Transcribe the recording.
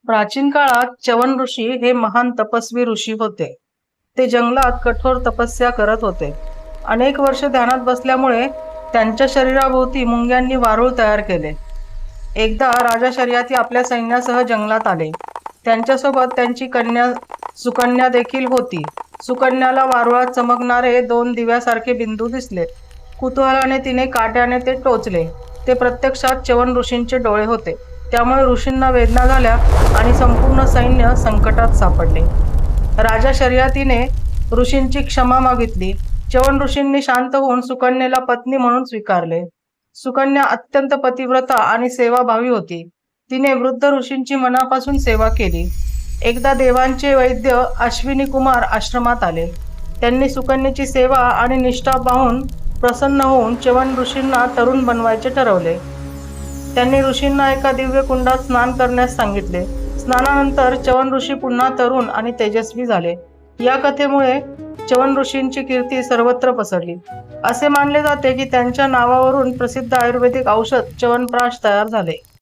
प्राचीन काळात च्यवन ऋषी हे महान तपस्वी ऋषी होते. ते जंगलात कठोर तपस्या करत होते. अनेक वर्ष ध्यानात बसल्यामुळे त्यांच्या शरीराभोवती मुंग्यांनी वारूळ तयार केले. एकदा राजा शर्यती आपल्या सैन्यासह जंगलात आले. त्यांच्यासोबत त्यांची कन्या सुकन्या देखील होती. सुकन्याला वारुळात चमकणारे 2 दिव्यासारखे बिंदू दिसले. कुतूहलाने तिने काट्याने ते टोचले. ते प्रत्यक्षात च्यवन ऋषींचे डोळे होते. त्यामुळे ऋषींना वेदना झाल्या आणि संपूर्ण सैन्य संकटात सापडले. राजा शर्यतीने ऋषींची क्षमा मागितली. च्यवन ऋषींनी शांत होऊन सुकन्येला पत्नी म्हणून स्वीकारले. सुकन्या अत्यंत पतिव्रता आणि सेवाभावी होती. तिने वृद्ध ऋषींची मनापासून सेवा केली. एकदा देवांचे वैद्य अश्विनी कुमार आश्रमात आले. त्यांनी सुकन्येची सेवा आणि निष्ठा पाहून प्रसन्न होऊन च्यवन ऋषींना तरुण बनवायचे ठरवले. त्यांनी ऋषींना एका दिव्य कुंडात स्नान करण्यास सांगितले. स्नानानंतर च्यवन ऋषी पुन्हा तरुण आणि तेजस्वी झाले. या कथेमुळे च्यवन ऋषींची कीर्ती सर्वत्र पसरली. असे मानले जाते की त्यांच्या नावावरून प्रसिद्ध आयुर्वेदिक औषध च्यवनप्राश तयार झाले.